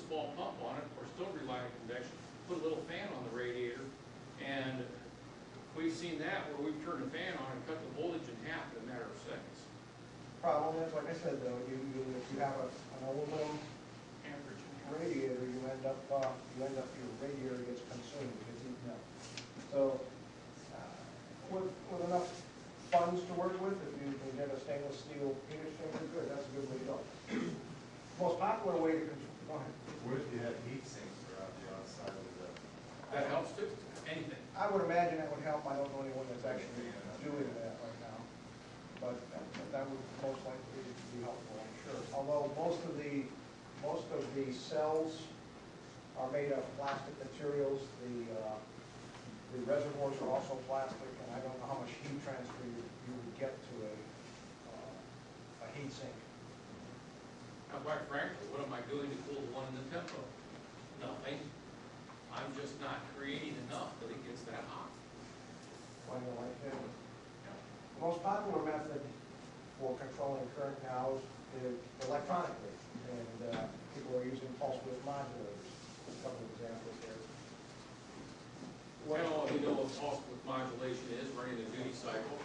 small pump on it, or still rely on convection, put a little fan on the radiator, and we've seen that where we've turned the fan on and cut the voltage in half in a matter of seconds. Problem is, like I said though, if you have an aluminum Amperage. radiator, you end up your radiator gets consumed, gets eaten up. So with enough funds to work with, if you can get a stainless steel heat exchanger, good, that's a good way to go. Most popular way to control, go ahead. What if you had heat sinks around the outside of the? That helps too, anything. I would imagine that would help. I don't know anyone that's actually doing that right now. But that would most likely be helpful, I'm sure. Although most of the cells are made of plastic materials, the reservoirs are also plastic, and I don't know how much heat transfer you would get to a heat sink. Now, quite frankly, what am I doing to cool the one in the tempo? Nothing. I'm just not creating enough that it gets that hot. When you like it. The most popular method for controlling current now is electronically, and people are using pulse width modulators. A couple of examples here. Well, you know what pulse width modulation is, running the duty cycle.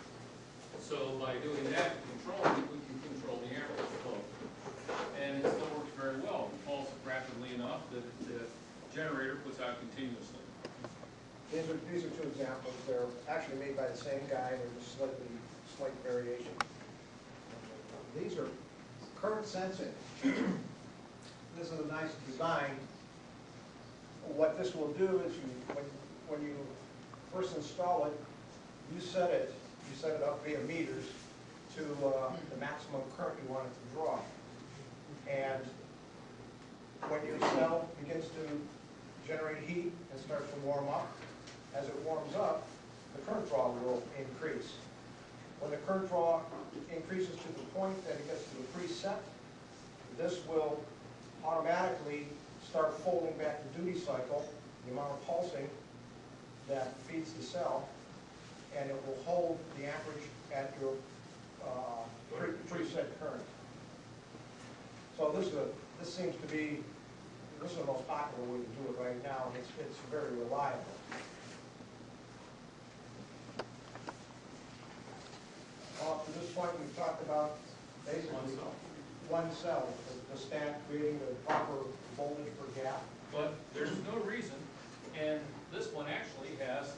So by doing that, we can control the amperage flow. And it still works very well. We pulse it rapidly enough that the generator puts out continuously. These are two examples. They're actually made by the same guy. They're just slight variation. These are current sensing. This is a nice design. What this will do is when you first install it, you set it up via meters to the maximum current you want it to draw. And when your cell begins to generate heat and starts to warm up, as it warms up, the current draw will increase. When the current draw increases to the point that it gets to the preset, this will automatically start folding back the duty cycle, the amount of pulsing that feeds the cell, and it will hold the amperage at your preset current. So this seems to be the most popular way to do it right now, and it's very reliable. Up to this point, we've talked about basically one cell, the stack creating the proper voltage per gap. But there's no reason, and this one actually has,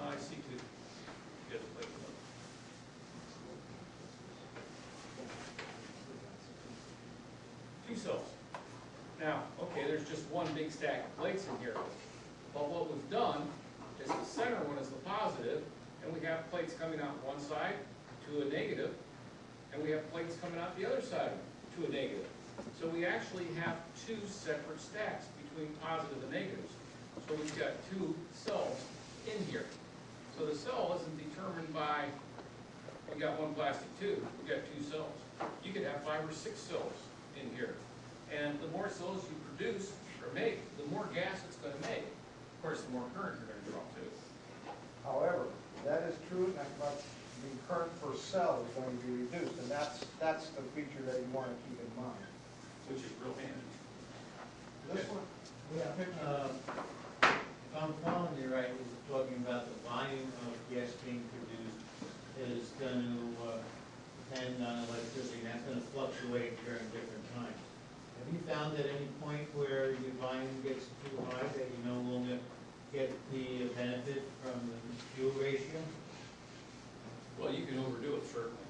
I see two. Get it, wait, look. Two cells. Now, okay, there's just one big stack of plates in here. But what we've done is the center one is the positive, and we have plates coming out one side to a negative, and we have plates coming out the other side to a negative. So we actually have two separate stacks between positive and negatives. So we've got two cells in here. So the cell isn't determined by, we got one plastic tube, we got two cells. You could have 5 or 6 cells in here. And the more cells you produce or make, the more gas it's going to make. Of course, the more current you're going to draw too. However, that is true, but the current per cell is going to be reduced, and that's the feature that you want to keep in mind. Which is real handy. This one? If I'm following you right, we're talking about the volume of gas being produced is going to depend on electricity, and that's going to fluctuate during different times. Have you found at any point where your volume gets too high that you no longer get the benefit from the fuel ratio? Well, you can overdo it, certainly.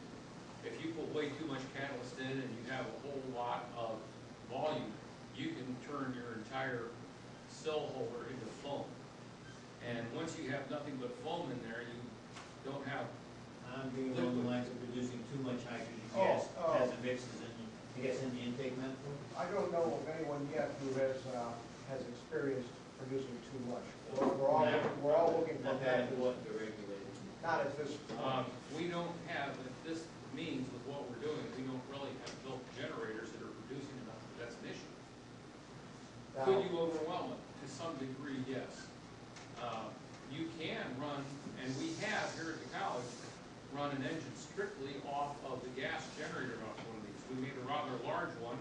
If you put way too much catalyst in and you have a whole lot of volume, you can turn your entire cell holder into foam. And once you have nothing but foam in there, you don't have I'm being along the lines of producing too much hydrogen gas as it mixes in, the intake manifold. I don't know of anyone yet who has experienced producing too much. We're all looking for Not that that. important to regulate. Not at this point. we don't have, if this means with what we're doing, we don't really have built generators that are producing enough, that's an issue. Now, Could you overwhelm it? To some degree, yes. You can run, and we have here at the college, run an engine strictly off of the gas generator off one of these. We made a rather large one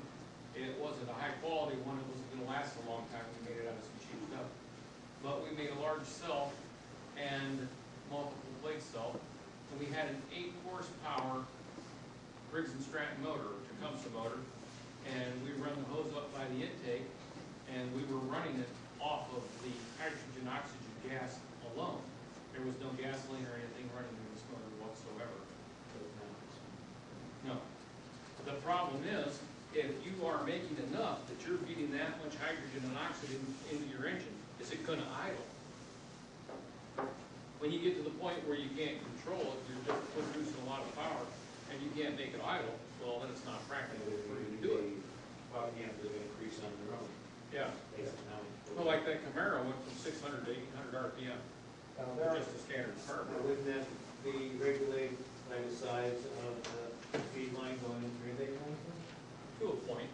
It wasn't a high quality one, it wasn't gonna last a long time, we made it out of some cheap stuff. But we made a large cell and multiple plate cell, and we had an 8 horsepower Briggs & Stratton motor, Tecumseh motor, and we run the hose up by the intake, and we were running it off of the hydrogen oxygen gas alone. There was no gasoline or anything running in this motor whatsoever. No. The problem is, if you are making enough that you're feeding that much hydrogen and oxygen into your engine, is it gonna idle? When you get to the point where you can't control it, you're just producing a lot of power, and you can't make it idle, well, then it's not practical for you to do it. RPMs are gonna increase on their own, Yeah. based on how. Well, like that Camaro went from 600 to 800 RPM, Now, there are, just a standard Now, carburetor. wouldn't that be regulated by the size of the feed line going in through the line? To a point,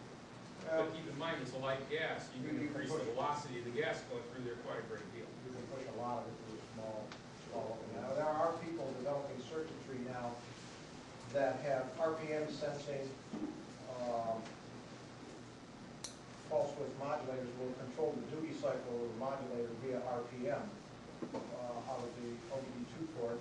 but keep in mind, it's a light gas, you can increase the velocity of the gas going through there quite a great deal. you can push a lot of it through a small opening. Now, there are people developing circuitry now that have RPM sensing, pulse width modulators will control the duty cycle of the modulator via RPM out of the OBD2 port,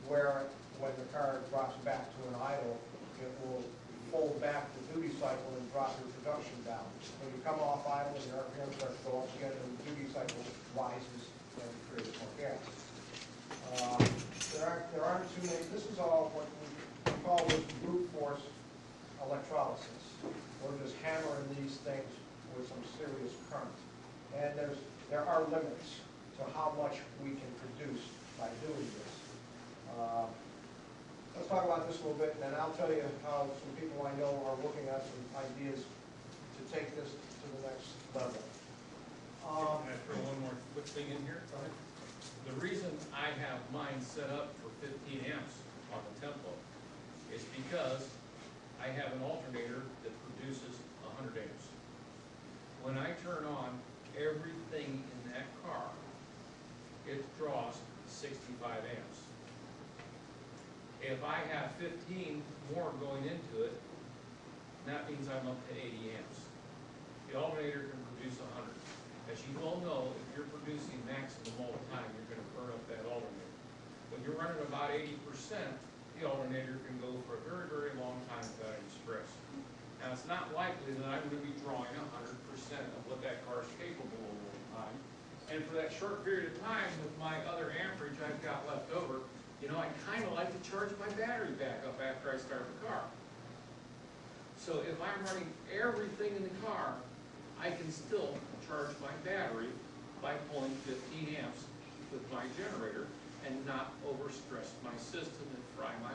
where when the car drops back to an idle, it will fold back the duty cycle and drop your production down. When you come off idle and your RPM starts to go up again, the duty cycle rises and creates more gas. There aren't too many, this is all what we call this brute force electrolysis. We're just hammering these things with some serious current. And there are limits to how much we can produce by doing this. Let's talk about this a little bit, and then I'll tell you how some people I know are looking at some ideas to take this to the next level. Can I throw one more quick thing in here? The reason I have mine set up for 15 amps on the tempo is because I have an alternator that produces 100 amps. When I turn on everything in that car, it draws 65 amps. If I have 15 more going into it, that means I'm up to 80 amps. The alternator can produce 100. As you all know, if you're producing maximum all the time, you're gonna burn up that alternator. When you're running about 80%, the alternator can go for a very, very long time without any stress. Now, it's not likely that I'm gonna be drawing 100% of what that car is capable of all the time. And for that short period of time, with my other amperage I've got left over, you know, I kinda like to charge my battery back up after I start the car. So if I'm running everything in the car, I can still charge my battery by pulling 15 amps with my generator and not overstress my system and fry my